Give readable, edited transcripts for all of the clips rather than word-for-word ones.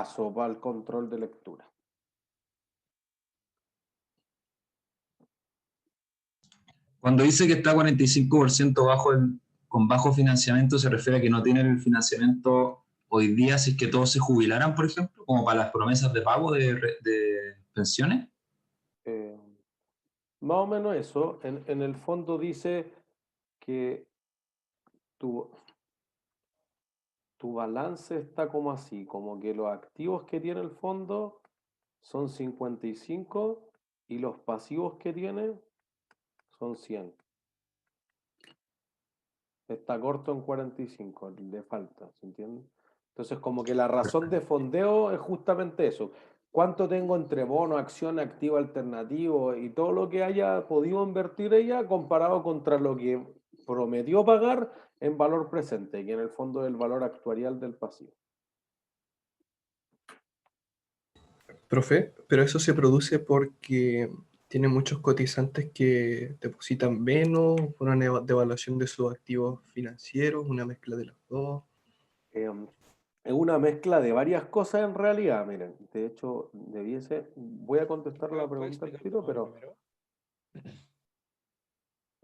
paso para el control de lectura. Cuando dice que está 45% con bajo financiamiento, ¿se refiere a que no tienen el financiamiento hoy día si es que todos se jubilaran, por ejemplo, como para las promesas de pago de pensiones? Más o menos eso. En el fondo dice que tu balance está como así, como que los activos que tiene el fondo son 55 y los pasivos que tiene son 100. Está corto en 45, le falta, ¿se entiende? Entonces, como que la razón de fondeo es justamente eso. ¿Cuánto tengo entre bono, acción, activo alternativo y todo lo que haya podido invertir ella comparado contra lo que prometió pagar en valor presente, que en el fondo es el valor actuarial del pasivo? Profe, pero eso se produce porque tiene muchos cotizantes que depositan menos por una devaluación de sus activos financieros, una mezcla de los dos. Es una mezcla de varias cosas en realidad, miren. De hecho, voy a contestar la pregunta al tiro, pero...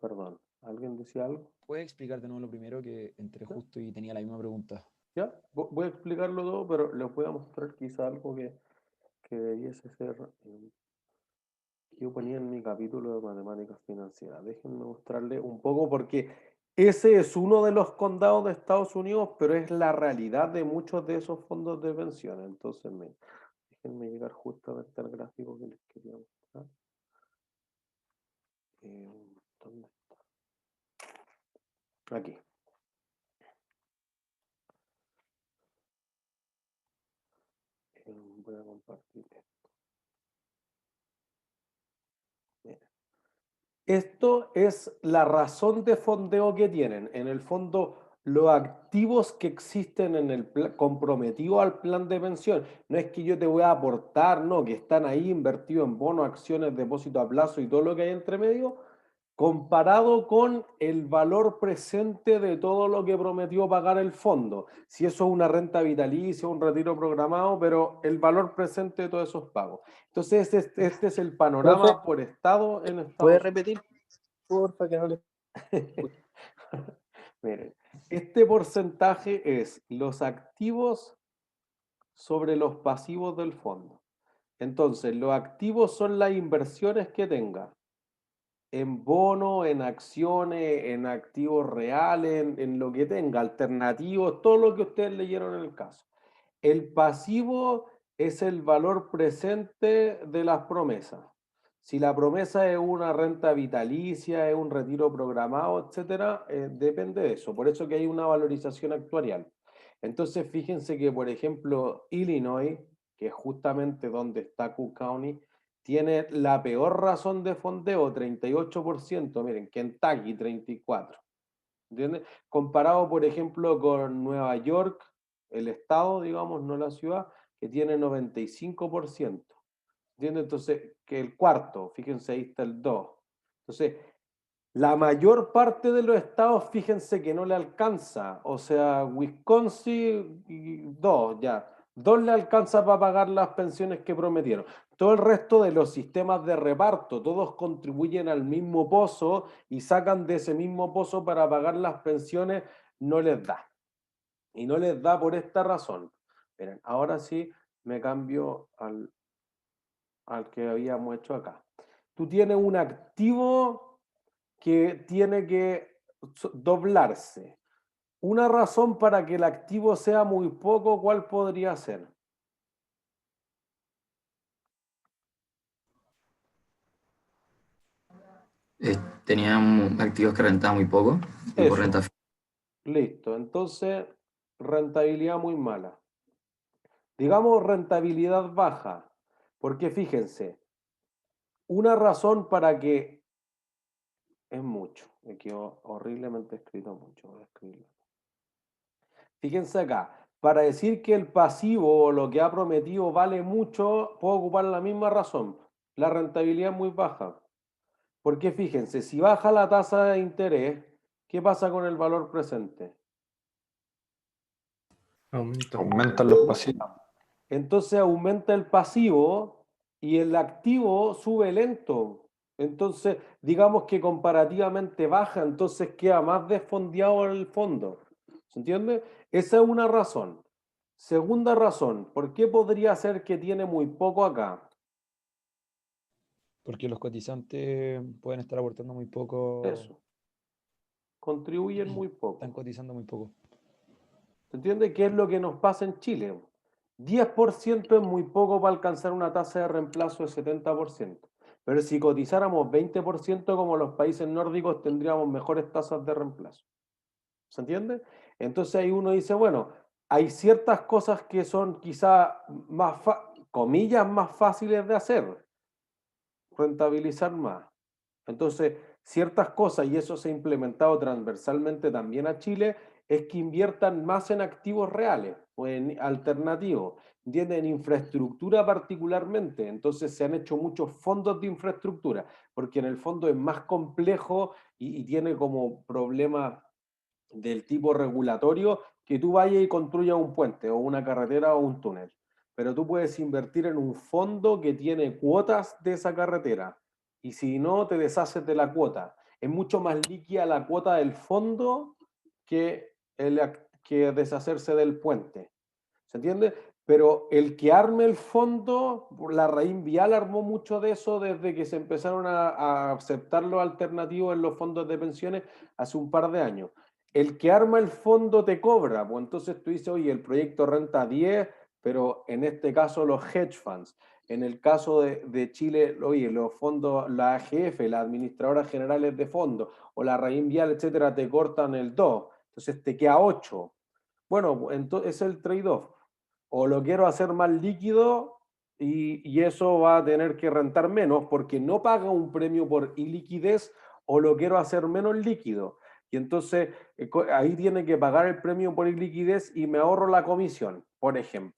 Perdón, ¿alguien decía algo? ¿Puedes explicar de nuevo lo primero, que entré justo y tenía la misma pregunta? Ya, voy a explicarlo todo, pero les voy a mostrar quizá algo que debiese ser que yo ponía en mi capítulo de matemáticas financieras. Déjenme mostrarles un poco porque ese es uno de los condados de Estados Unidos, pero es la realidad de muchos de esos fondos de pensiones. Entonces, déjenme llegar justamente al gráfico que les quería mostrar. ¿Dónde está? Aquí. Voy a compartir esto. Esto es la razón de fondeo que tienen. En el fondo, los activos que existen en el comprometido al plan de pensión. No es que yo te voy a aportar, no, que están ahí invertidos en bonos, acciones, depósito a plazo y todo lo que hay entre medio, comparado con el valor presente de todo lo que prometió pagar el fondo. Si eso es una renta vitalicia, un retiro programado, pero el valor presente de todos esos pagos. Entonces, este es el panorama, profe, por estado en Estados Unidos. ¿Puede repetir, porfa, que no le... Miren, este porcentaje es los activos sobre los pasivos del fondo. Entonces, los activos son las inversiones que tenga en bonos, en acciones, en activos reales, en lo que tenga, alternativos, todo lo que ustedes leyeron en el caso. El pasivo es el valor presente de las promesas. Si la promesa es una renta vitalicia, es un retiro programado, etcétera, depende de eso. Por eso que hay una valorización actuarial. Entonces, fíjense que, por ejemplo, Illinois, que es justamente donde está Cook County, tiene la peor razón de fondeo, 38%. Miren, Kentucky, 34%. ¿Entiendes? Comparado, por ejemplo, con Nueva York, el estado, digamos, no la ciudad, que tiene 95%. ¿Entiendes? Entonces, que el cuarto, fíjense, ahí está el 2. Entonces, la mayor parte de los estados, fíjense que no le alcanza. O sea, Wisconsin, 2 ya. 2 le alcanza para pagar las pensiones que prometieron. Todo el resto de los sistemas de reparto, todos contribuyen al mismo pozo y sacan de ese mismo pozo para pagar las pensiones, no les da. Y no les da por esta razón. Miren, ahora sí me cambio al que habíamos hecho acá. Tú tienes un activo que tiene que doblarse. Una razón para que el activo sea muy poco, ¿cuál podría ser? Tenían activos que rentaban muy poco. Tipo renta. Listo, entonces rentabilidad muy mala. Digamos rentabilidad baja, porque fíjense, una razón para que es mucho, me quedó horriblemente escrito mucho, voy a escribirlo. Fíjense acá, para decir que el pasivo o lo que ha prometido vale mucho, puedo ocupar la misma razón, la rentabilidad es muy baja. Porque fíjense, si baja la tasa de interés, ¿qué pasa con el valor presente? Aumenta. Aumentan los pasivos. entonces aumenta el pasivo y el activo sube lento. Entonces, digamos que comparativamente baja, entonces queda más desfondeado el fondo. ¿Se entiende? Esa es una razón. Segunda razón, ¿por qué podría ser que tiene muy poco acá? Porque los cotizantes pueden estar aportando muy poco, Eso, contribuyen muy están poco. cotizando muy poco. ¿Se entiende? ¿Qué es lo que nos pasa en Chile? 10% es muy poco para alcanzar una tasa de reemplazo de 70%. Pero si cotizáramos 20% como los países nórdicos, tendríamos mejores tasas de reemplazo. ¿Se entiende? Entonces ahí uno dice, bueno, hay ciertas cosas que son quizá más, comillas, más fáciles de hacer, rentabilizar más. Entonces, ciertas cosas, y eso se ha implementado transversalmente también a Chile, es que inviertan más en activos reales o en alternativos, ¿entienden? En infraestructura particularmente. Entonces se han hecho muchos fondos de infraestructura, porque en el fondo es más complejo y tiene como problemas del tipo regulatorio que tú vayas y construyas un puente o una carretera o un túnel. Pero tú puedes invertir en un fondo que tiene cuotas de esa carretera y si no, te deshaces de la cuota. Es mucho más líquida la cuota del fondo que, que deshacerse del puente. ¿Se entiende? Pero el que arme el fondo, la raíz vial armó mucho de eso desde que se empezaron a aceptar los alternativos en los fondos de pensiones hace un par de años. El que arma el fondo te cobra, pues entonces tú dices, oye, el proyecto renta 10, pero en este caso los hedge funds. En el caso de Chile, oye, los fondos, la AGF, las administradoras generales de fondos, o la raíz vial, etcétera, te cortan el 2, entonces te queda 8. Bueno, entonces es el trade-off. O lo quiero hacer más líquido y eso va a tener que rentar menos porque no paga un premio por iliquidez, o lo quiero hacer menos líquido. Y entonces ahí tiene que pagar el premio por iliquidez y me ahorro la comisión, por ejemplo.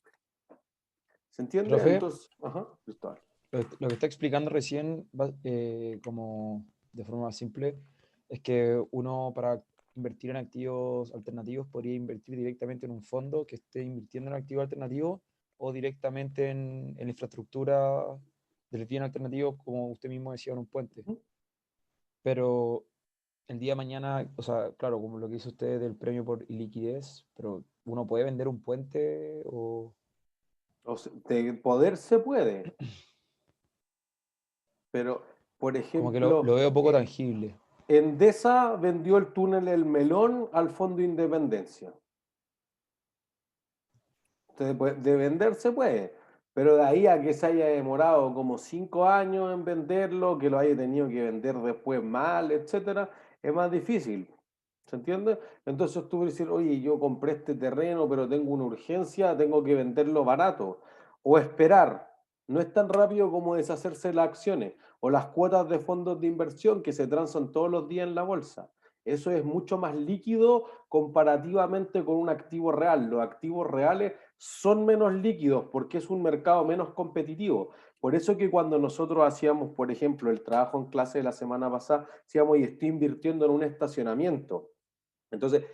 ¿Se entiende? Profe, Entonces, ajá, Cristóbal. lo que está explicando recién, como de forma más simple, es que uno para invertir en activos alternativos podría invertir directamente en un fondo que esté invirtiendo en activos alternativos o directamente en la infraestructura del bien alternativo, como usted mismo decía, en un puente. Pero el día de mañana, o sea, claro, como lo que hizo usted del premio por liquidez, pero uno puede vender un puente o O sea, de poder se puede, pero, por como que ejemplo, lo veo poco tangible. Endesa vendió el túnel El Melón al Fondo Independencia. Entonces, de vender se puede, pero de ahí a que se haya demorado como 5 años en venderlo, que lo haya tenido que vender después mal, etcétera, es más difícil. ¿Se entiende? Entonces tú vas a decir, oye, yo compré este terreno, pero tengo una urgencia, tengo que venderlo barato. O esperar. No es tan rápido como deshacerse de las acciones o las cuotas de fondos de inversión que se transan todos los días en la bolsa. Eso es mucho más líquido comparativamente con un activo real. Los activos reales son menos líquidos porque es un mercado menos competitivo. Por eso que cuando nosotros hacíamos, por ejemplo, el trabajo en clase de la semana pasada, decíamos, y estoy invirtiendo en un estacionamiento. Entonces,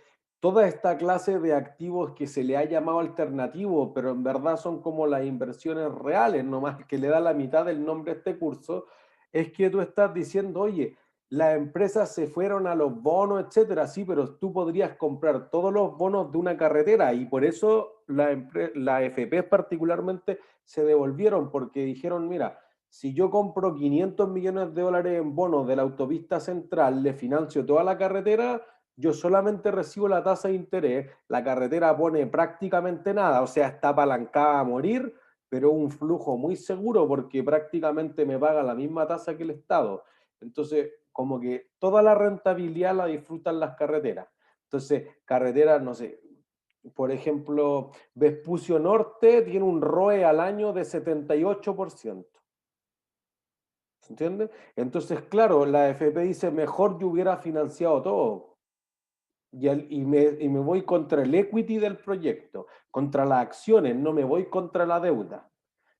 toda esta clase de activos que se le ha llamado alternativo, pero en verdad son como las inversiones reales, nomás que le da la mitad del nombre a este curso, es que tú estás diciendo, oye, las empresas se fueron a los bonos, etcétera, sí, pero tú podrías comprar todos los bonos de una carretera y por eso la FP particularmente se devolvieron porque dijeron, mira, si yo compro 500 millones de dólares en bonos de la autopista central, le financio toda la carretera, yo solamente recibo la tasa de interés, la carretera pone prácticamente nada, o sea, está apalancada a morir, pero un flujo muy seguro porque prácticamente me paga la misma tasa que el Estado. Entonces, como que toda la rentabilidad la disfrutan las carreteras. Entonces, carreteras, no sé, por ejemplo, Vespucio Norte tiene un ROE al año de 78%. ¿Se entiende? Entonces, claro, la FP dice, mejor yo hubiera financiado todo. Y me voy contra el equity del proyecto, contra las acciones, no me voy contra la deuda.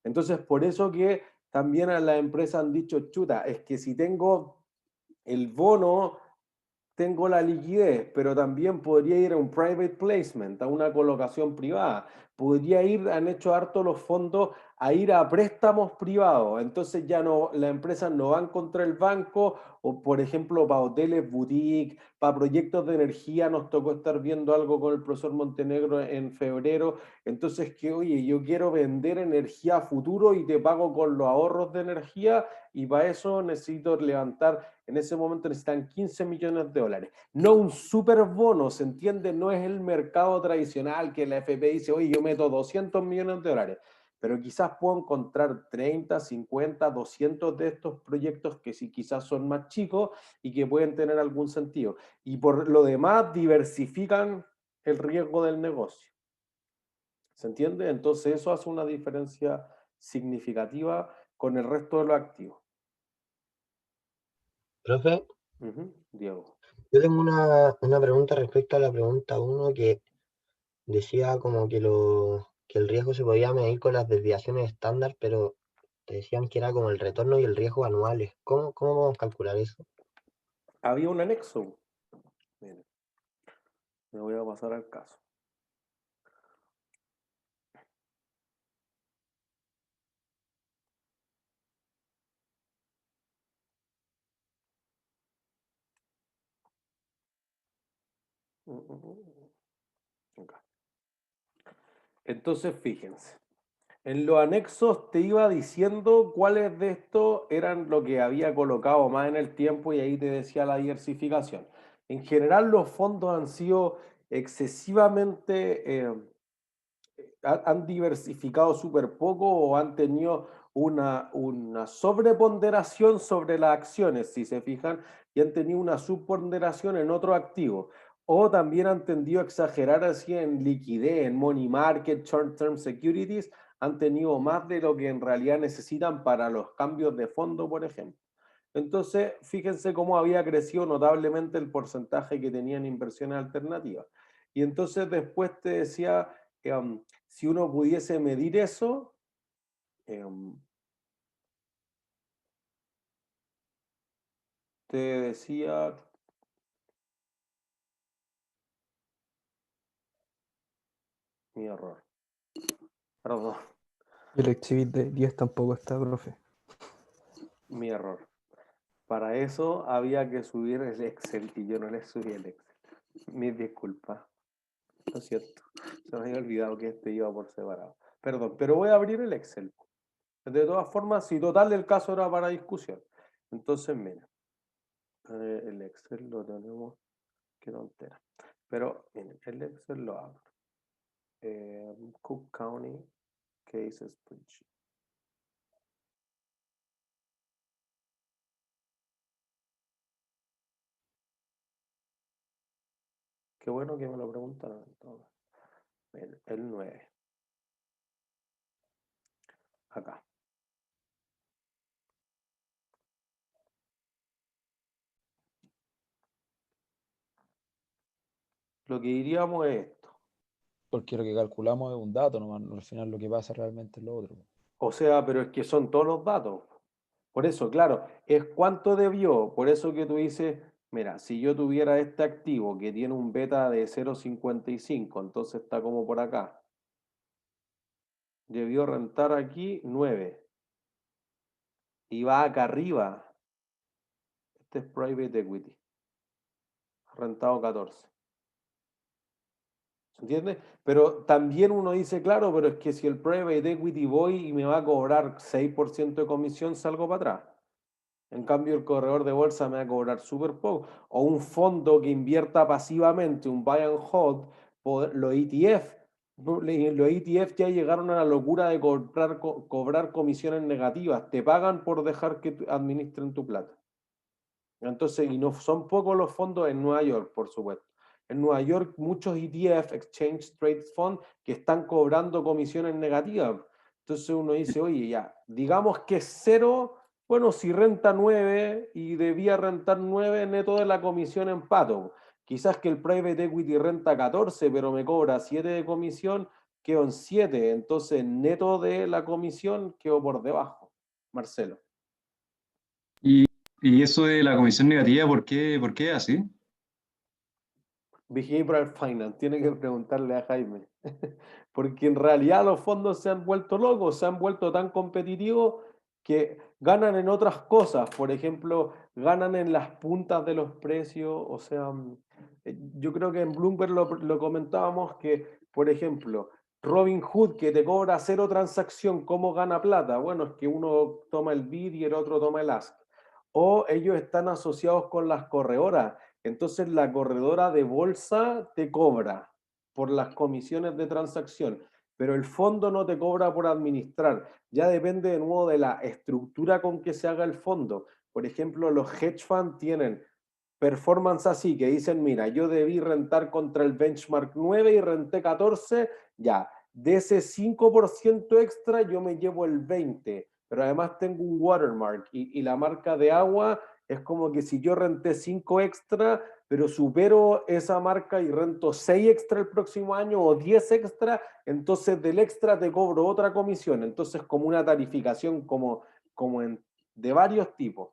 Entonces, por eso que también a las empresas han dicho, chuta, es que si tengo el bono, tengo la liquidez, pero también podría ir a un private placement, a una colocación privada, han hecho harto los fondos a ir a préstamos privados. Entonces ya no, las empresas no van contra el banco, o por ejemplo para hoteles boutique, para proyectos de energía, nos tocó estar viendo algo con el profesor Montenegro en febrero. Entonces que, oye, yo quiero vender energía a futuro y te pago con los ahorros de energía, y para eso necesito levantar, en ese momento necesitan 15 millones de dólares. No un super bono, ¿se entiende? No es el mercado tradicional que la FP dice, oye, yo meto 200 millones de dólares, pero quizás puedo encontrar 30, 50, 200 de estos proyectos que sí quizás son más chicos y que pueden tener algún sentido. Y por lo demás diversifican el riesgo del negocio. ¿Se entiende? Entonces eso hace una diferencia significativa con el resto de los activos. Profe, Diego. yo tengo una pregunta respecto a la pregunta 1 que decía como que el riesgo se podía medir con las desviaciones estándar, pero te decían que era como el retorno y el riesgo anuales. ¿Cómo podemos calcular eso? Había un anexo. Miren, me voy a pasar al caso. Acá. Entonces, fíjense. En los anexos te iba diciendo cuáles de estos eran lo que había colocado más en el tiempo, y ahí te decía la diversificación. En general, los fondos han sido excesivamente, han diversificado súper poco, o han tenido una sobreponderación sobre las acciones, si se fijan, y han tenido una subponderación en otros activos. O también han tendido a exagerar así en liquidez, en money market, short-term securities, han tenido más de lo que en realidad necesitan para los cambios de fondo, por ejemplo. Entonces, fíjense cómo había crecido notablemente el porcentaje que tenían inversiones alternativas. Y entonces después te decía, si uno pudiese medir eso, te decía, mi error, perdón, El Exhibit de 10 tampoco está, profe. mi error. Para eso había que subir el Excel y yo no le subí el Excel. Mis disculpas. Lo cierto. Se me había olvidado que este iba por separado. Perdón, pero voy a abrir el Excel. De todas formas, si total el caso era para discusión. Entonces, mira, el Excel lo tenemos, qué tontera. Pero, miren, el Excel lo abro. Cook County Case Spreadsheet. Qué bueno que me lo preguntaron. Entonces. El 9. Acá. Lo que diríamos es esto. Porque lo que calculamos es un dato, nomás, al final lo que pasa realmente es lo otro. O sea, pero es que son todos los datos. Por eso, claro, es cuánto debió. Por eso que tú dices, mira, si yo tuviera este activo que tiene un beta de 0,55, entonces está como por acá. Debió rentar aquí 9. Y va acá arriba. Este es Private Equity. Ha rentado 14. ¿Se entiende? Pero también uno dice, claro, pero es que si el Private Equity voy y me va a cobrar 6% de comisión, salgo para atrás. En cambio, el corredor de bolsa me va a cobrar súper poco. O un fondo que invierta pasivamente, un buy and hold, los ETF ya llegaron a la locura de cobrar comisiones negativas. Te pagan por dejar que administren tu plata. Entonces, y no son pocos los fondos en Nueva York, por supuesto. En Nueva York, muchos ETF, Exchange Traded Fund, que están cobrando comisiones negativas. Entonces uno dice, oye, ya, digamos que es 0, bueno, si renta 9 y debía rentar 9 neto de la comisión en pato. Quizás que el Private Equity renta 14, pero me cobra 7 de comisión, quedo en 7. Entonces, neto de la comisión, quedo por debajo. Marcelo. Y eso de la comisión negativa, por qué así? Behavioral Finance, tiene que preguntarle a Jaime. porque en realidad los fondos se han vuelto locos, se han vuelto tan competitivos que ganan en otras cosas. Por ejemplo, ganan en las puntas de los precios. O sea, yo creo que en Bloomberg lo comentábamos que, por ejemplo, Robinhood, que te cobra 0 transacción, ¿cómo gana plata? Bueno, es que uno toma el bid y el otro toma el ask. O ellos están asociados con las corredoras. Entonces la corredora de bolsa te cobra por las comisiones de transacción, pero el fondo no te cobra por administrar. Ya depende de nuevo de la estructura con que se haga el fondo. Por ejemplo, los hedge funds tienen performance así, que dicen, mira, yo debí rentar contra el benchmark 9 y renté 14, ya, de ese 5% extra yo me llevo el 20, pero además tengo un watermark y la marca de agua es como que si yo renté 5 extra, pero supero esa marca y rento 6 extra el próximo año o 10 extra, entonces del extra te cobro otra comisión, entonces como una tarificación de varios tipos.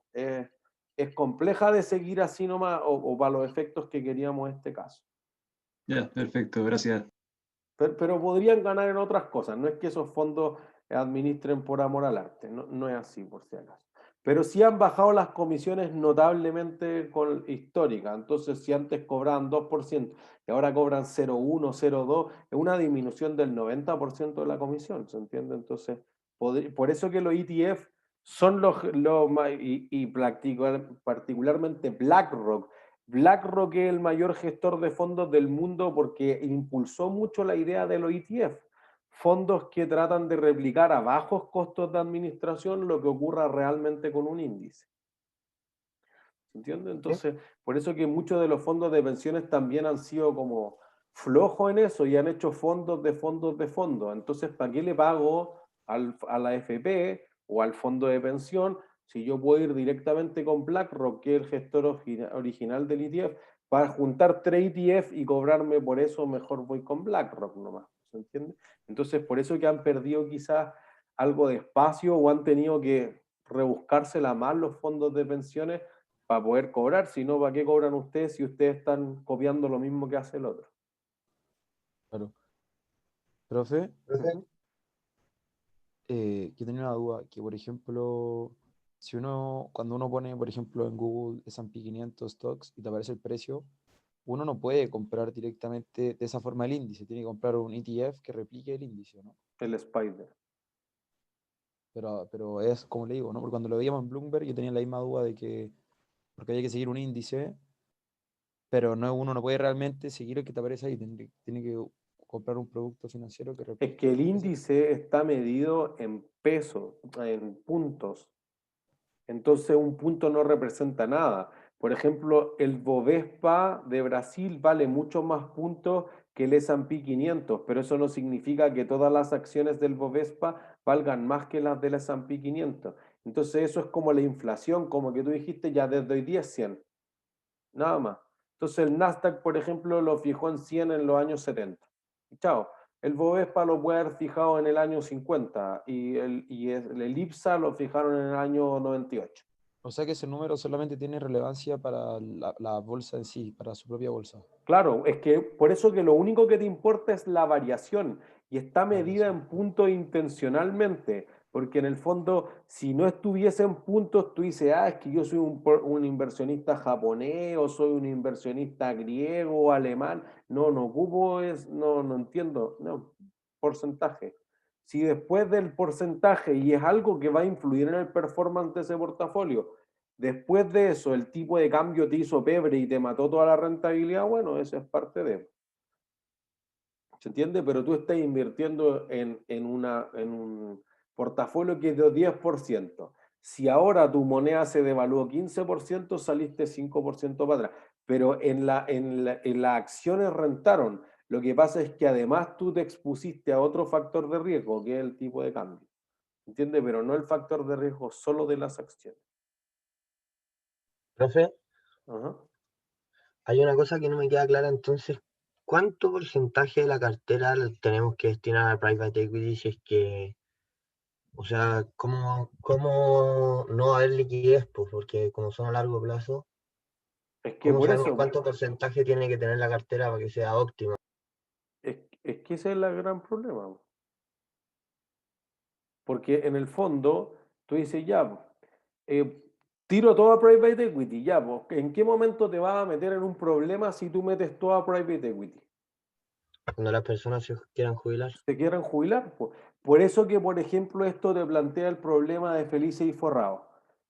Es compleja de seguir así nomás o para los efectos que queríamos en este caso. Ya, perfecto, gracias. Pero podrían ganar en otras cosas, no es que esos fondos administren por amor al arte, no es así por si acaso. Pero sí han bajado las comisiones notablemente históricas, entonces si antes cobraban 2% y ahora cobran 0,1, 0,2, es una disminución del 90% de la comisión, ¿se entiende? Entonces, por eso que los ETF son y particularmente BlackRock. BlackRock es el mayor gestor de fondos del mundo porque impulsó mucho la idea de los ETF, fondos que tratan de replicar a bajos costos de administración lo que ocurra realmente con un índice. ¿Se entiende? Entonces, por eso que muchos de los fondos de pensiones también han sido como flojos en eso y han hecho fondos de fondos de fondos. Entonces, ¿para qué le pago a la AFP o al fondo de pensión si yo puedo ir directamente con BlackRock, que es el gestor original del ETF, para juntar 3 ETF y cobrarme por eso? Mejor voy con BlackRock nomás, ¿se entiende? Entonces, por eso que han perdido quizás algo de espacio o han tenido que rebuscársela más los fondos de pensiones para poder cobrar. Si no, ¿para qué cobran ustedes si ustedes están copiando lo mismo que hace el otro? Claro. Profe, Ujú. yo tenía una duda, que por ejemplo, cuando uno pone, por ejemplo, en Google S&P 500 stocks y te aparece el precio, uno no puede comprar directamente de esa forma el índice, tiene que comprar un ETF que replique el índice, ¿no? El Spider. Pero es como le digo, ¿no? Porque cuando lo veíamos en Bloomberg yo tenía la misma duda de que, porque había que seguir un índice, pero no, uno no puede realmente seguir el que te aparece ahí, tiene que comprar un producto financiero que Es replique que el ese. índice está medido en pesos, en puntos. Entonces un punto no representa nada. Por ejemplo, el Bovespa de Brasil vale mucho más puntos que el S&P 500, pero eso no significa que todas las acciones del Bovespa valgan más que las del S&P 500. Entonces eso es como la inflación, como que tú dijiste, ya desde hoy día es 100, nada más. Entonces el Nasdaq, por ejemplo, lo fijó en 100 en los años 70. Y chao. El Bovespa lo puede haber fijado en el año 50 el IPSA lo fijaron en el año 98. O sea que ese número solamente tiene relevancia para la bolsa en sí, para su propia bolsa. Claro, es que por eso que lo único que te importa es la variación y está La medida variación. en puntos intencionalmente, porque en el fondo, si no estuviese en puntos, tú dices, es que yo soy un inversionista japonés o soy un inversionista griego o alemán. No ocupo, no entiendo, no, porcentaje. Si después del porcentaje, y es algo que va a influir en el performance de ese portafolio, después de eso, el tipo de cambio te hizo pebre y te mató toda la rentabilidad, bueno, eso es parte de. ¿Se entiende? Pero tú estás invirtiendo en un portafolio que es de 10%. Si ahora tu moneda se devaluó 15%, saliste 5% para atrás. Pero en las acciones rentaron. Lo que pasa es que además tú te expusiste a otro factor de riesgo, que es el tipo de cambio. ¿Entiendes? Pero no el factor de riesgo solo de las acciones. Profe, Ajá. hay una cosa que no me queda clara entonces. ¿Cuánto porcentaje de la cartera tenemos que destinar a private equity si es que, o sea, cómo no va a haber liquidez, pues, porque como son a largo plazo, Es que ¿cómo por sabemos eso, cuánto porcentaje tiene que tener la cartera para que sea óptima? es que que ese es el gran problema. Porque en el fondo, tú dices, ya, tiro todo a private equity, ya, ¿en qué momento te vas a meter en un problema si tú metes todo a private equity? Cuando las personas se quieran jubilar. Se quieran jubilar. Por eso que, por ejemplo, esto te plantea el problema de Felices y Forrado,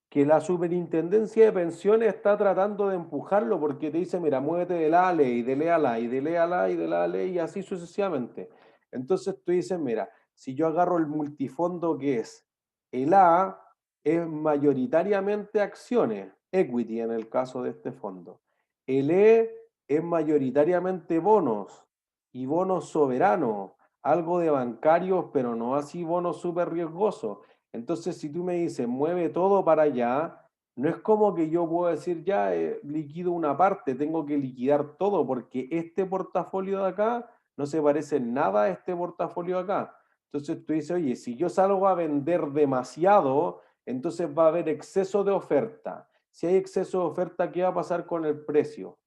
que la superintendencia de pensiones está tratando de empujarlo porque te dice, mira, muévete de la ley, de la ley, y de la y de la ley, y así sucesivamente. Entonces tú dices, mira, si yo agarro el multifondo que es el A, es mayoritariamente acciones, equity en el caso de este fondo. El E es mayoritariamente bonos y bonos soberanos, algo de bancarios, pero no así bonos súper riesgosos. Entonces, si tú me dices, mueve todo para allá, no es como que yo puedo decir, ya liquido una parte, tengo que liquidar todo, porque este portafolio de acá no se parece en nada a este portafolio de acá. Entonces tú dices, oye, si yo salgo a vender demasiado, entonces va a haber exceso de oferta. Si hay exceso de oferta, ¿qué va a pasar con el precio?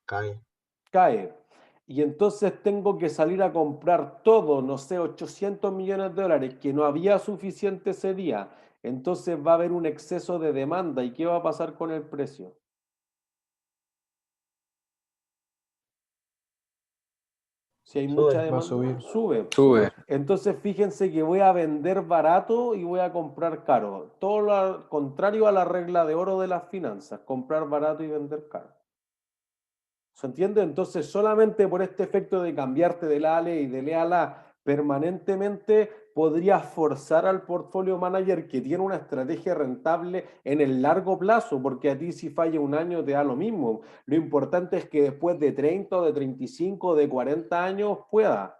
Cae. Cae. Y entonces tengo que salir a comprar todo, no sé, 800 millones de dólares, que no había suficiente ese día. Entonces va a haber un exceso de demanda. ¿Y qué va a pasar con el precio? Si hay mucha Sube. Va a demanda, subir. sube. Sube. Entonces fíjense que voy a vender barato y voy a comprar caro. Todo lo contrario a la regla de oro de las finanzas, comprar barato y vender caro. ¿Se entiende? Entonces, solamente por este efecto de cambiarte de la ALE y de la ALA permanentemente, podrías forzar al portfolio manager que tiene una estrategia rentable en el largo plazo, porque a ti si falla un año te da lo mismo. Lo importante es que después de 30 o de 35 o de 40 años pueda.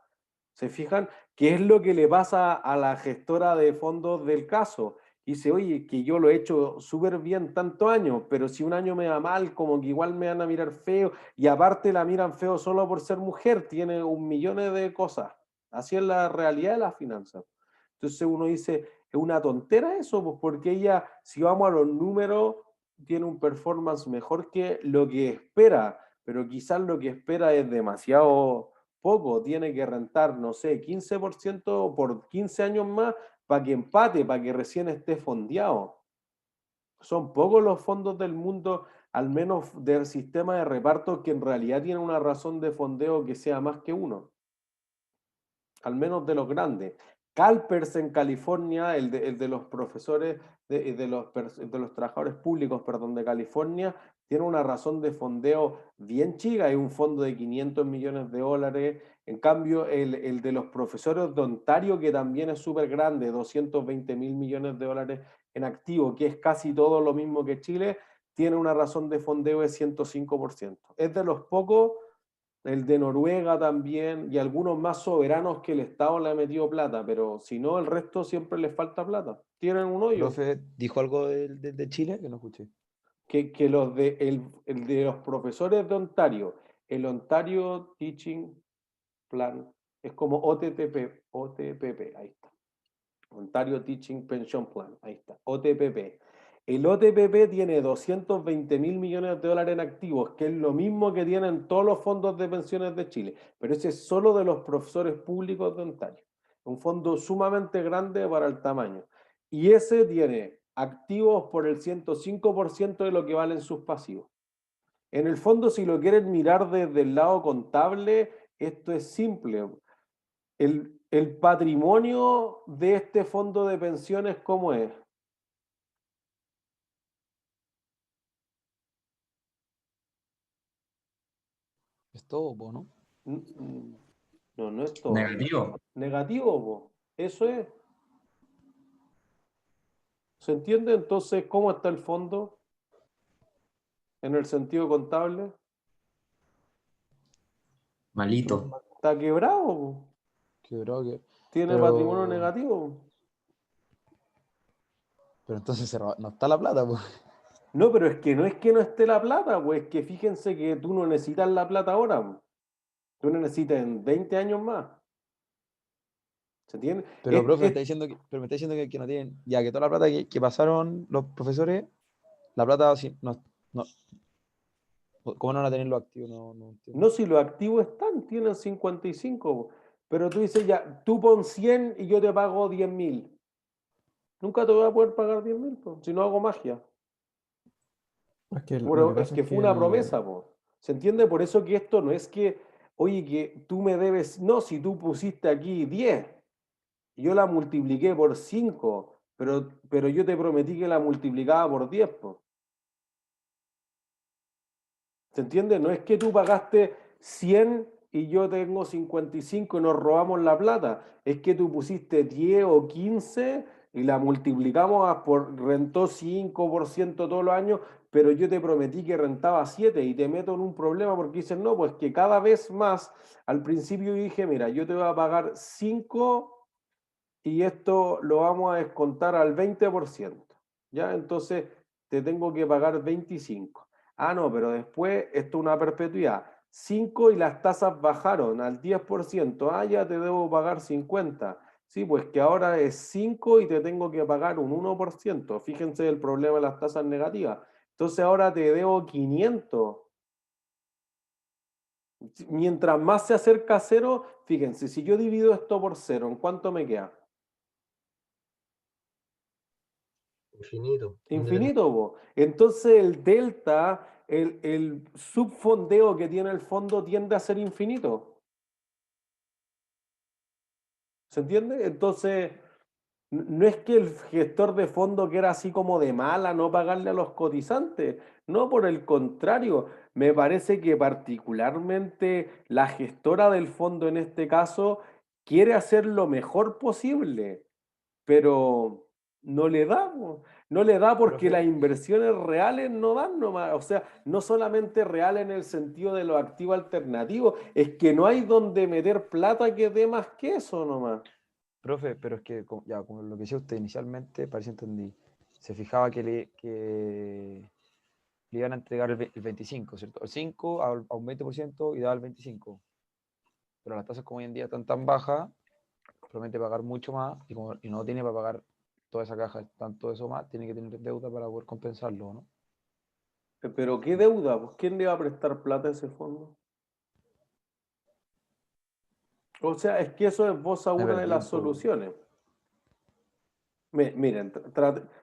¿Se fijan? ¿Qué es lo que le pasa a la gestora de fondos del caso? Dice, oye, que yo lo he hecho súper bien tantos años, pero si un año me va mal, como que igual me van a mirar feo, y aparte la miran feo solo por ser mujer, tiene un millón de cosas. Así es la realidad de las finanzas. Entonces uno dice, es una tontera eso, pues porque ella, si vamos a los números, tiene un performance mejor que lo que espera, pero quizás lo que espera es demasiado poco, tiene que rentar, no sé, 15% por 15 años más para que empate, para que recién esté fondeado. Son pocos los fondos del mundo, al menos del sistema de reparto, que en realidad tienen una razón de fondeo que sea más que uno, al menos de los grandes. CalPERS en California, el de los profesores, de los trabajadores públicos, perdón, de California, tiene una razón de fondeo bien chica, hay un fondo de 500 millones de dólares. En cambio, el de los profesores de Ontario, que también es súper grande, 220 mil millones de dólares en activo, que es casi todo lo mismo que Chile, tiene una razón de fondeo de 105%. Es de los pocos, el de Noruega también, y algunos más soberanos que el Estado le ha metido plata, pero si no, el resto siempre les falta plata. Tienen un hoyo. Profe, ¿dijo algo de Chile? Que no escuché. Que el de los profesores de Ontario, el Ontario Teaching Plan, es como OTPP, ahí está. Ontario Teaching Pension Plan, ahí está, OTPP. El OTPP tiene 220 mil millones de dólares en activos, que es lo mismo que tienen todos los fondos de pensiones de Chile, pero ese es solo de los profesores públicos de Ontario. Un fondo sumamente grande para el tamaño. Y ese tiene activos por el 105% de lo que valen sus pasivos. En el fondo, si lo quieren mirar desde el lado contable, esto es simple. El patrimonio de este fondo de pensiones, ¿cómo es? Es todo, po, ¿no? No, no es todo. Negativo. Negativo, po. Eso es. ¿Se entiende entonces cómo está el fondo en el sentido contable? Malito. Está quebrado, po. Quebró, que... Tiene patrimonio Pero, negativo. pero entonces no está la plata, pues. No, pero es que no esté la plata, pues que fíjense que tú no necesitas la plata ahora, po. Tú la necesitas en 20 años más. ¿Se entiende? Pero, profe, pero me está diciendo que no tienen, ya que toda la plata que pasaron los profesores, la plata no, ¿Cómo no van a tener los activos? No entiendo. No, si los activos están, tienen 55, pero tú dices ya, tú pon 100 y yo te pago 10.000. Nunca te voy a poder pagar 10.000, po, si no hago magia. Es que lo que Pero es pasa es que fue que una promesa, po. ¿Se entiende? Por eso que esto no es que, oye, que tú me debes, no, si tú pusiste aquí 10, y yo la multipliqué por 5, pero yo te prometí que la multiplicaba por 10, po. ¿Se entiende? No es que tú pagaste 100 y yo tengo 55 y nos robamos la plata. Es que tú pusiste 10 o 15 y la multiplicamos rentó 5% todos los años, pero yo te prometí que rentaba 7 y te meto en un problema porque dices, no, pues que cada vez más, al principio yo dije, mira, yo te voy a pagar 5 y esto lo vamos a descontar al 20%. ¿Ya? Entonces te tengo que pagar 25. Ah, no, pero después esto es una perpetuidad. 5 y las tasas bajaron al 10%. Ah, ya te debo pagar 50. Sí, pues que ahora es 5 y te tengo que pagar un 1%. Fíjense el problema de las tasas negativas. Entonces ahora te debo 500. Mientras más se acerca a cero, fíjense, si yo divido esto por cero, ¿en cuánto me queda? Infinito. Infinito, po. Entonces el delta, el subfondeo que tiene el fondo tiende a ser infinito. ¿Se entiende? Entonces, no es que el gestor de fondo quiera así como de mala no pagarle a los cotizantes. No, por el contrario, me parece que particularmente la gestora del fondo en este caso quiere hacer lo mejor posible, pero no le da, po. No le da porque Profe, las inversiones reales no dan nomás. O sea, no solamente reales en el sentido de los activos alternativos, es que no hay donde meter plata que dé más que eso nomás. profe, pero es que ya, como lo que decía usted inicialmente, parece entendí. Se fijaba que le iban a entregar el 25, ¿cierto? El 5 a un 20% y daba el 25. Pero las tasas como hoy en día están tan bajas, promete pagar mucho más y no tiene para pagar toda esa caja, tanto eso más, tiene que tener deuda para poder compensarlo, ¿no? Pero ¿qué deuda? Pues, ¿quién le va a prestar plata a ese fondo? O sea, es que eso es vos a Me una de perdí las un poco. soluciones. Miren,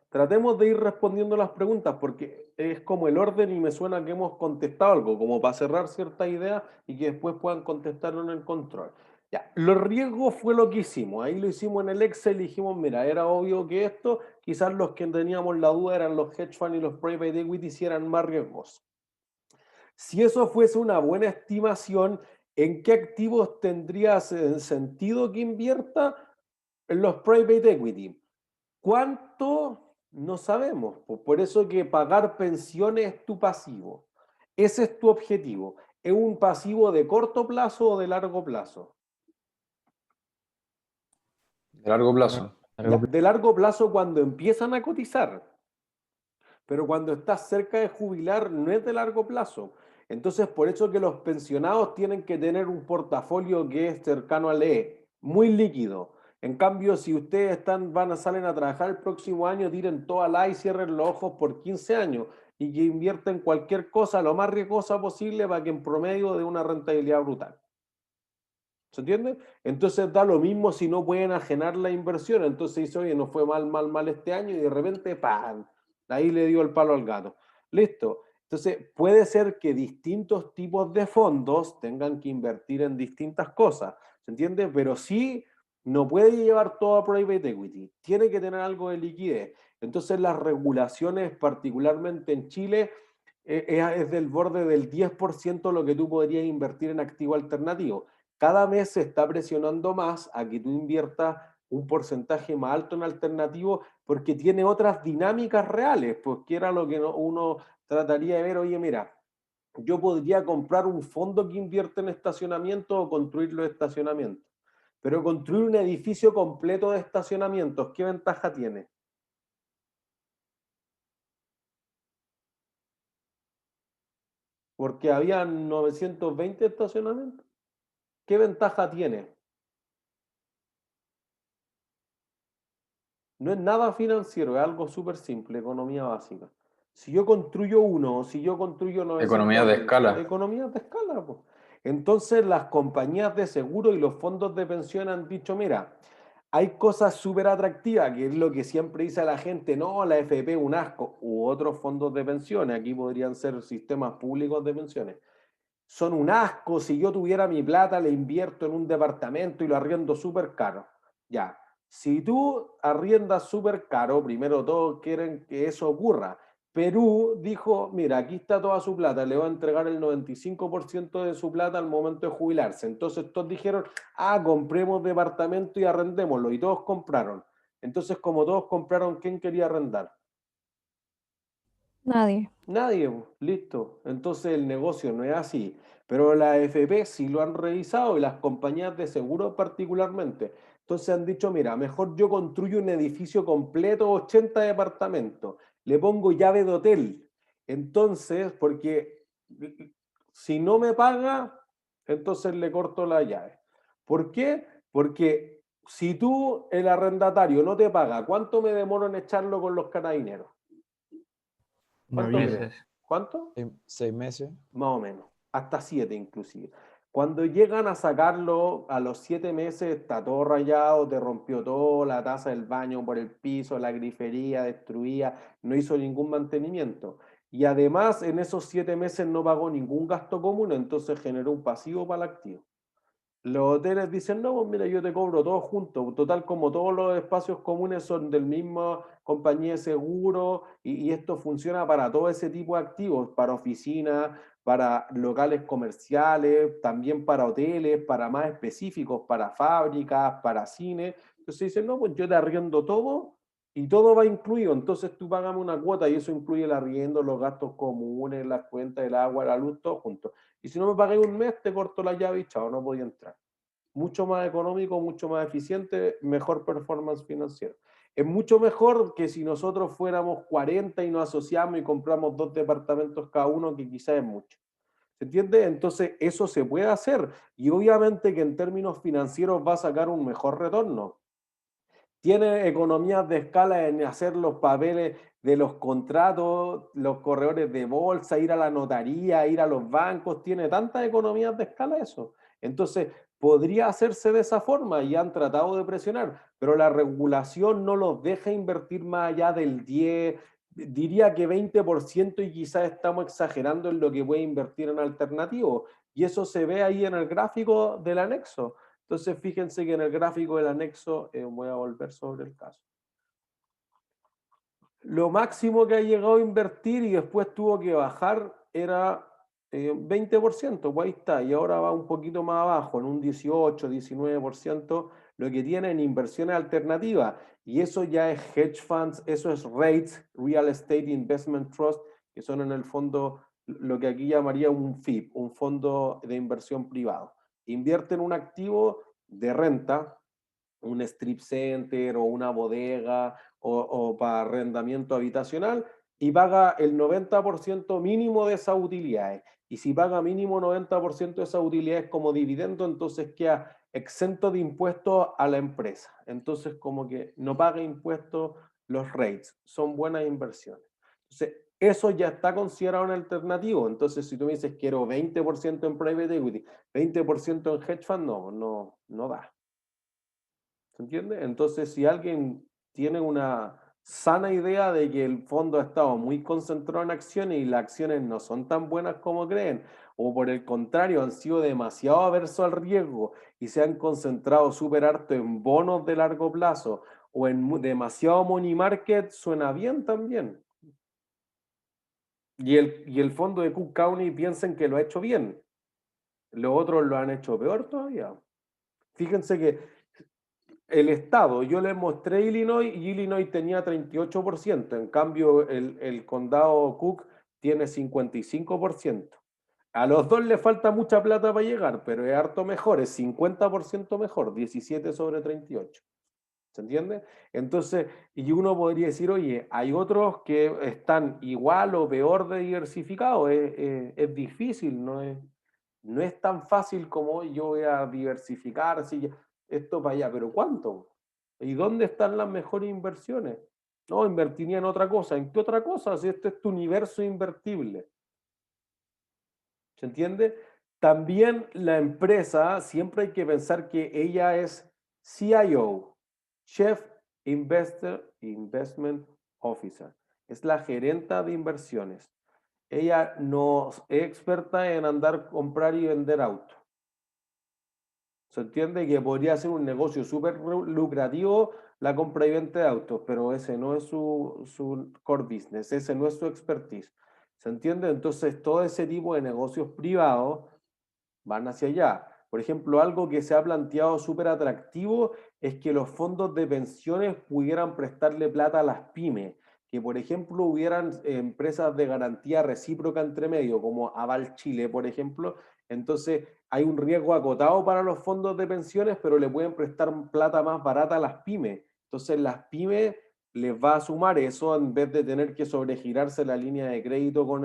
tratemos de ir respondiendo las preguntas porque es como el orden y me suena que hemos contestado algo, como para cerrar cierta idea y que después puedan contestarlo en el control. Ya, los riesgos fue lo que hicimos. Ahí lo hicimos en el Excel y dijimos, mira, era obvio que esto, quizás los que teníamos la duda eran los hedge funds y los private equity si eran más riesgosos. Si eso fuese una buena estimación, ¿en qué activos tendría sentido que invierta? En los private equity. ¿Cuánto? No sabemos. Por eso que pagar pensiones es tu pasivo. Ese es tu objetivo. ¿Es un pasivo de corto plazo o de largo plazo? De largo plazo. Ya, de largo plazo cuando empiezan a cotizar, pero cuando estás cerca de jubilar no es de largo plazo. Entonces, por eso que los pensionados tienen que tener un portafolio que es cercano al E, muy líquido. En cambio, si ustedes salen a trabajar el próximo año, tiren todo al A y cierren los ojos por 15 años y que inviertan cualquier cosa, lo más riesgosa posible, para que en promedio dé una rentabilidad brutal. ¿Se entiende? Entonces da lo mismo si no pueden ajenar la inversión. Entonces dice, oye, no fue mal este año y de repente, ¡pam! Ahí le dio el palo al gato. Listo. Entonces puede ser que distintos tipos de fondos tengan que invertir en distintas cosas. ¿Se entiende? Pero sí, no puede llevar todo a private equity. Tiene que tener algo de liquidez. Entonces las regulaciones, particularmente en Chile, es del borde del 10% lo que tú podrías invertir en activo alternativo. Cada mes se está presionando más a que tú inviertas un porcentaje más alto en alternativo porque tiene otras dinámicas reales, porque era lo que uno trataría de ver, oye, mira, yo podría comprar un fondo que invierte en estacionamiento o construir los estacionamientos, pero construir un edificio completo de estacionamientos, ¿qué ventaja tiene? Porque había 920 estacionamientos. ¿Qué ventaja tiene? No es nada financiero, es algo súper simple, economía básica. Si yo construyo uno, si yo construyo 900 Economías de mil, escala. economías de escala, pues. Entonces las compañías de seguro y los fondos de pensión han dicho, mira, hay cosas súper atractivas, que es lo que siempre dice la gente, no, la FP es un asco, u otros fondos de pensiones, aquí podrían ser sistemas públicos de pensiones. Son un asco, si yo tuviera mi plata, le invierto en un departamento y lo arriendo súper caro. Ya, si tú arriendas súper caro, primero todos quieren que eso ocurra. Perú dijo, mira, aquí está toda su plata, le va a entregar el 95% de su plata al momento de jubilarse. Entonces todos dijeron, compremos departamento y arrendémoslo. Y todos compraron. Entonces, como todos compraron, ¿quién quería arrendar? Nadie. Nadie, po, listo. Entonces el negocio no es así. Pero la AFP sí lo han revisado y las compañías de seguros particularmente. Entonces han dicho, mira, mejor yo construyo un edificio completo, 80 departamentos, le pongo llave de hotel. Entonces, porque si no me paga, entonces le corto la llave. ¿Por qué? Porque si tú, el arrendatario, no te paga, ¿cuánto me demoro en echarlo con los carabineros? Una ¿Cuánto vida. crees? ¿Cuánto? 6 meses. Más o menos, hasta 7 inclusive. Cuando llegan a sacarlo a los 7 meses, está todo rayado, te rompió todo, la taza del baño por el piso, la grifería destruida, no hizo ningún mantenimiento. Y además, en esos 7 meses no pagó ningún gasto común, entonces generó un pasivo para el activo. Los hoteles dicen, no, pues mira, yo te cobro todo junto. Total, como todos los espacios comunes son del mismo compañía de seguro y esto funciona para todo ese tipo de activos, para oficinas, para locales comerciales, también para hoteles, para más específicos, para fábricas, para cine. Entonces dicen, no, pues yo te arriendo todo y todo va incluido. Entonces tú págame una cuota y eso incluye el arriendo, los gastos comunes, las cuentas del agua, la luz, todo junto. Y si no me pagáis un mes, te corto la llave y chao, no podía entrar. Mucho más económico, mucho más eficiente, mejor performance financiera. Es mucho mejor que si nosotros fuéramos 40 y nos asociamos y compramos 2 departamentos cada uno, que quizás es mucho. ¿Se entiende? Entonces, eso se puede hacer. Y obviamente que en términos financieros va a sacar un mejor retorno. Tiene economías de escala en hacer los papeles de los contratos, los corredores de bolsa, ir a la notaría, ir a los bancos, tiene tantas economías de escala eso. Entonces, podría hacerse de esa forma y han tratado de presionar, pero la regulación no los deja invertir más allá del 10, diría que 20% y quizás estamos exagerando en lo que puede invertir en alternativo. Y eso se ve ahí en el gráfico del anexo. Entonces, fíjense que en el gráfico del anexo, voy a volver sobre el caso. Lo máximo que ha llegado a invertir y después tuvo que bajar era 20%, pues ahí está, y ahora va un poquito más abajo, en un 18, 19%, lo que tiene en inversiones alternativas. Y eso ya es hedge funds, eso es REITs, Real Estate Investment Trust, que son en el fondo lo que aquí llamaría un FIP, un fondo de inversión privado. Invierte en un activo de renta, un strip center o una bodega o para arrendamiento habitacional y paga el 90% mínimo de esas utilidades. Y si paga mínimo 90% de esas utilidades como dividendo, entonces queda exento de impuestos a la empresa. Entonces, como que no paga impuestos los rates. Son buenas inversiones. Entonces, eso ya está considerado un alternativo. Entonces, si tú me dices quiero 20% en private equity, 20% en hedge fund, no da. ¿Se entiende? Entonces, si alguien tiene una sana idea de que el fondo ha estado muy concentrado en acciones y las acciones no son tan buenas como creen, o por el contrario, han sido demasiado aversos al riesgo y se han concentrado súper harto en bonos de largo plazo o en demasiado money market, suena bien también. Y el fondo de Cook County piensen que lo ha hecho bien. Los otros lo han hecho peor todavía. Fíjense que el estado, yo les mostré Illinois y Illinois tenía 38%, en cambio el condado Cook tiene 55%. A los dos le falta mucha plata para llegar, pero es harto mejor, es 50% mejor, 17 sobre 38. ¿Se entiende? Entonces, y uno podría decir, oye, hay otros que están igual o peor de diversificados, es difícil, no es tan fácil como yo voy a diversificar, esto para allá, pero ¿cuánto? ¿Y dónde están las mejores inversiones? No, invertiría en otra cosa. ¿En qué otra cosa? Si este es tu universo invertible. ¿Se entiende? También la empresa, siempre hay que pensar que ella es CIO, Chief Investment Officer. Es la gerenta de inversiones. Ella no es experta en andar, comprar y vender autos. Se entiende que podría ser un negocio súper lucrativo la compra y venta de autos, pero ese no es su core business, ese no es su expertise. ¿Se entiende? Entonces, todo ese tipo de negocios privados van hacia allá. Por ejemplo, algo que se ha planteado súper atractivo es que los fondos de pensiones pudieran prestarle plata a las pymes, que por ejemplo hubieran empresas de garantía recíproca entre medio, como Aval Chile, por ejemplo. Entonces hay un riesgo acotado para los fondos de pensiones, pero le pueden prestar plata más barata a las pymes. Entonces las pymes les va a sumar eso en vez de tener que sobregirarse la línea de crédito con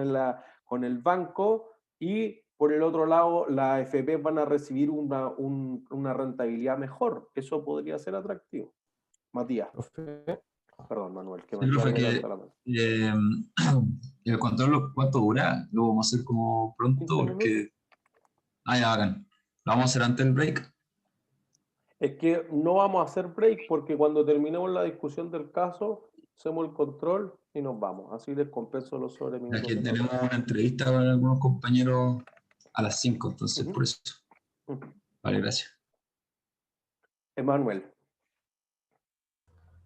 el banco, y por el otro lado, las AFP van a recibir una rentabilidad mejor. Eso podría ser atractivo. Matías, Profe, perdón, Manuel, que Sí, Matías profe, levanta la mano. eh, el control, ¿cuánto dura? Lo vamos a hacer como 15 pronto minutos. porque... Ah, ya, hagan. Lo vamos a hacer antes del break. Es que no vamos a hacer break porque cuando terminemos la discusión del caso, hacemos el control y nos vamos. Así les compenso los sobreminutos Aquí de tenemos Matías. una entrevista con algunos compañeros a las 5, entonces Ujú, por eso. ujú. Vale, gracias. Emanuel.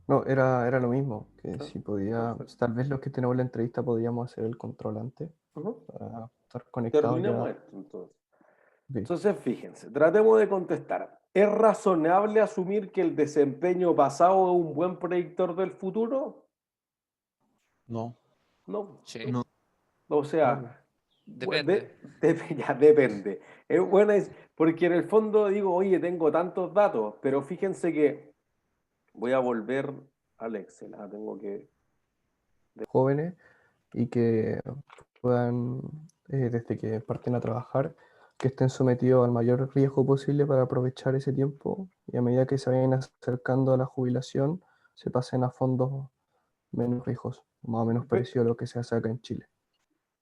no, era lo mismo, que Ah, si podía, perfecto. tal vez los que tenemos la entrevista podíamos hacer el control antes Ujú. para estar conectados Terminemos ya. esto entonces. Ok. Entonces, fíjense, tratemos de contestar. ¿Es razonable asumir que el desempeño pasado es un buen predictor del futuro? No. No. Sí, No. O No, sea, depende. ya depende. Es buena porque en el fondo digo, oye, tengo tantos datos, pero fíjense que voy a volver al Excel. Tengo que... Jóvenes y que puedan, desde que parten a trabajar, que estén sometidos al mayor riesgo posible para aprovechar ese tiempo y a medida que se vayan acercando a la jubilación, se pasen a fondos menos riesgosos, más o menos parecido a lo que se hace acá en Chile.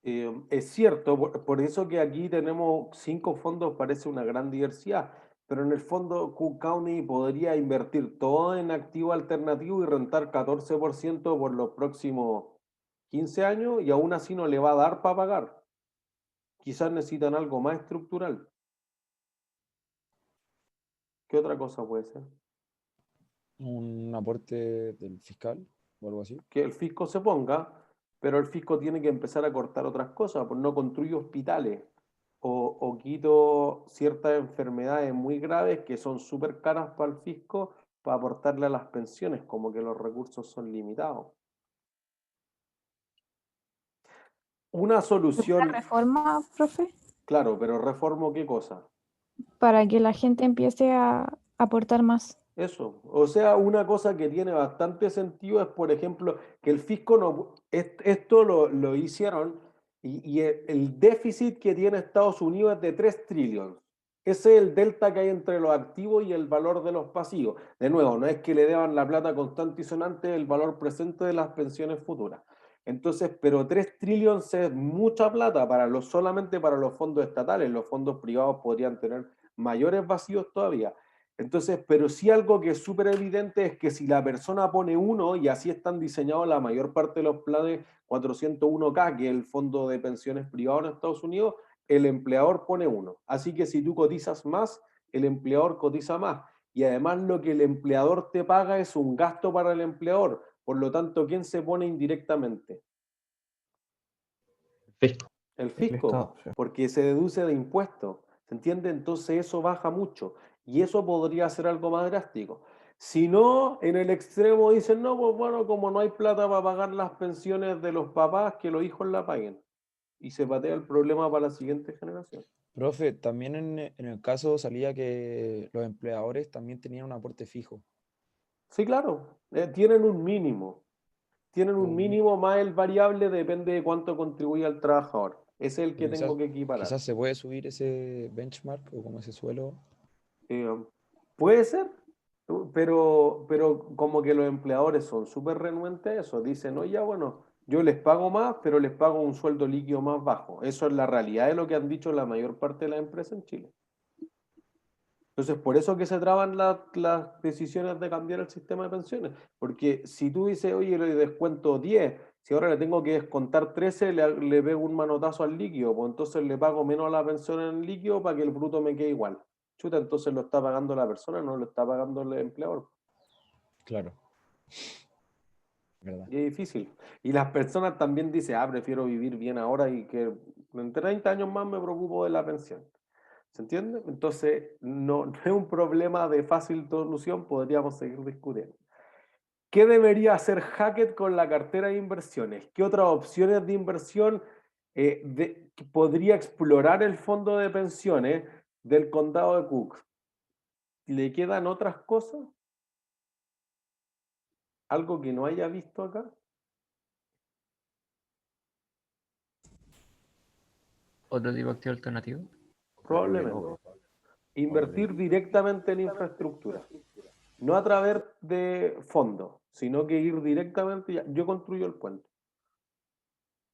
Es cierto, por eso que aquí tenemos 5 fondos, parece una gran diversidad, pero en el fondo Cook County podría invertir todo en activo alternativo y rentar 14% por los próximos 15 años y aún así no le va a dar para pagar. Quizás necesitan algo más estructural. ¿Qué otra cosa puede ser? un aporte del fiscal o algo así. Que el fisco se ponga, pero el fisco tiene que empezar a cortar otras cosas, pues no construye hospitales o quito ciertas enfermedades muy graves que son súper caras para el fisco para aportarle a las pensiones, como que los recursos son limitados. Una ¿Una solución, reforma, profe? claro, pero ¿reformo qué cosa? Para que la gente empiece a aportar más. Eso, o sea, una cosa que tiene bastante sentido es, por ejemplo, que el fisco no, esto lo hicieron y el déficit que tiene Estados Unidos es de 3 trillones. Ese es el delta que hay entre los activos y el valor de los pasivos. De nuevo, no es que le deban la plata constante y sonante, el valor presente de las pensiones futuras. Entonces, pero 3 trillones es mucha plata solamente para los fondos estatales. Los fondos privados podrían tener mayores vacíos todavía. Entonces, pero sí algo que es súper evidente es que si la persona pone uno, y así están diseñados la mayor parte de los planes 401(k), que es el fondo de pensiones privado en Estados Unidos, el empleador pone uno. Así que si tú cotizas más, el empleador cotiza más. Y además lo que el empleador te paga es un gasto para el empleador. Por lo tanto, ¿quién se pone indirectamente? Fisco. El El Estado, fisco, sí. porque se deduce de impuestos, ¿se entiende? Entonces eso baja mucho y eso podría ser algo más drástico. Si no, en el extremo dicen, no, pues bueno, como no hay plata para pagar las pensiones de los papás, que los hijos la paguen. Y se patea el problema para la siguiente generación. Profe, también en el caso salía que los empleadores también tenían un aporte fijo. Sí, claro, tienen un mínimo. Tienen un Un- mínimo más el variable, depende de cuánto contribuye el trabajador. Ese es el que pero tengo que equiparar. quizás se puede subir ese benchmark o como ese suelo. Eh, puede ser, Pero como que los empleadores son súper renuentes a eso. Dicen, oye, ya bueno, yo les pago más, pero les pago un sueldo líquido más bajo. Eso es la realidad de lo que han dicho la mayor parte de las empresas en Chile. Entonces, por eso que se traban las decisiones de cambiar el sistema de pensiones. Porque si tú dices, oye, le descuento 10, si ahora le tengo que descontar 13, le pego un manotazo al líquido, pues entonces le pago menos a la pensión en líquido para que el bruto me quede igual. Chuta, entonces lo está pagando la persona, no lo está pagando el empleador. Claro. ¿Verdad? Y es difícil. Y las personas también dicen, prefiero vivir bien ahora y que en 30 años más me preocupo de la pensión. ¿Se entiende? Entonces, no es un problema de fácil solución, podríamos seguir discutiendo. ¿Qué debería hacer Hackett con la cartera de inversiones? ¿Qué otras opciones de inversión podría explorar el fondo de pensiones del condado de Cook? ¿Le quedan otras cosas? ¿Algo que no haya visto acá? ¿Otro tipo de activo alternativo? Probablemente. Invertir directamente en infraestructura. No a través de fondos, sino que ir directamente, yo construyo el puente.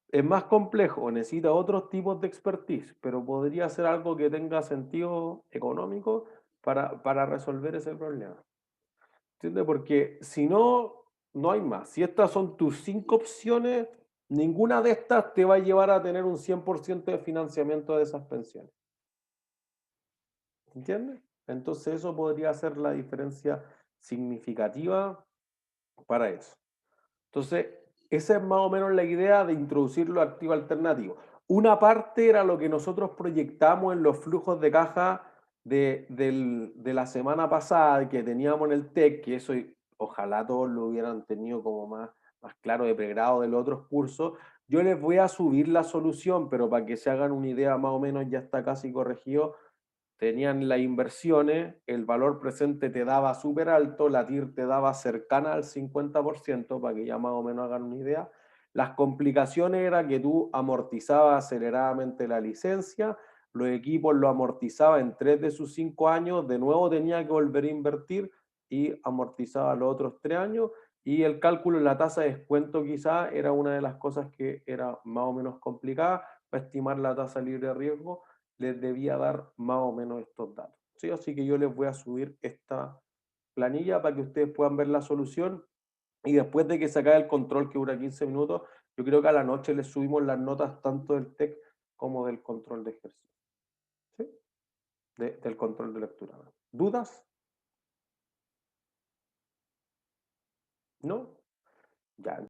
Es más complejo, necesita otros tipos de expertise, pero podría ser algo que tenga sentido económico para resolver ese problema. ¿Entiendes? Porque si no, no hay más. Si estas son tus 5 opciones, ninguna de estas te va a llevar a tener un 100% de financiamiento de esas pensiones. ¿Entiendes? Entonces eso podría ser la diferencia significativa para eso. Entonces, esa es más o menos la idea de introducir los activos alternativos. Una parte era lo que nosotros proyectamos en los flujos de caja de la semana pasada que teníamos en el TEC, que eso ojalá todos lo hubieran tenido como más claro de pregrado de los otros cursos. Yo les voy a subir la solución, pero para que se hagan una idea más o menos ya está casi corregido. Tenían las inversiones, el valor presente te daba súper alto, la TIR te daba cercana al 50%, para que ya más o menos hagan una idea. Las complicaciones era que tú amortizabas aceleradamente la licencia, los equipos lo amortizaban en 3 de sus 5 años, de nuevo tenía que volver a invertir y amortizaba los otros 3 años, y el cálculo de la tasa de descuento quizá era una de las cosas que era más o menos complicada para estimar la tasa libre de riesgo. Les debía dar más o menos estos datos. ¿Sí? Así que yo les voy a subir esta planilla para que ustedes puedan ver la solución y después de que se acabe el control que dura 15 minutos, yo creo que a la noche les subimos las notas tanto del TEC como del control de ejercicio. ¿Sí? Del control de lectura. ¿Dudas? ¿No? Ya.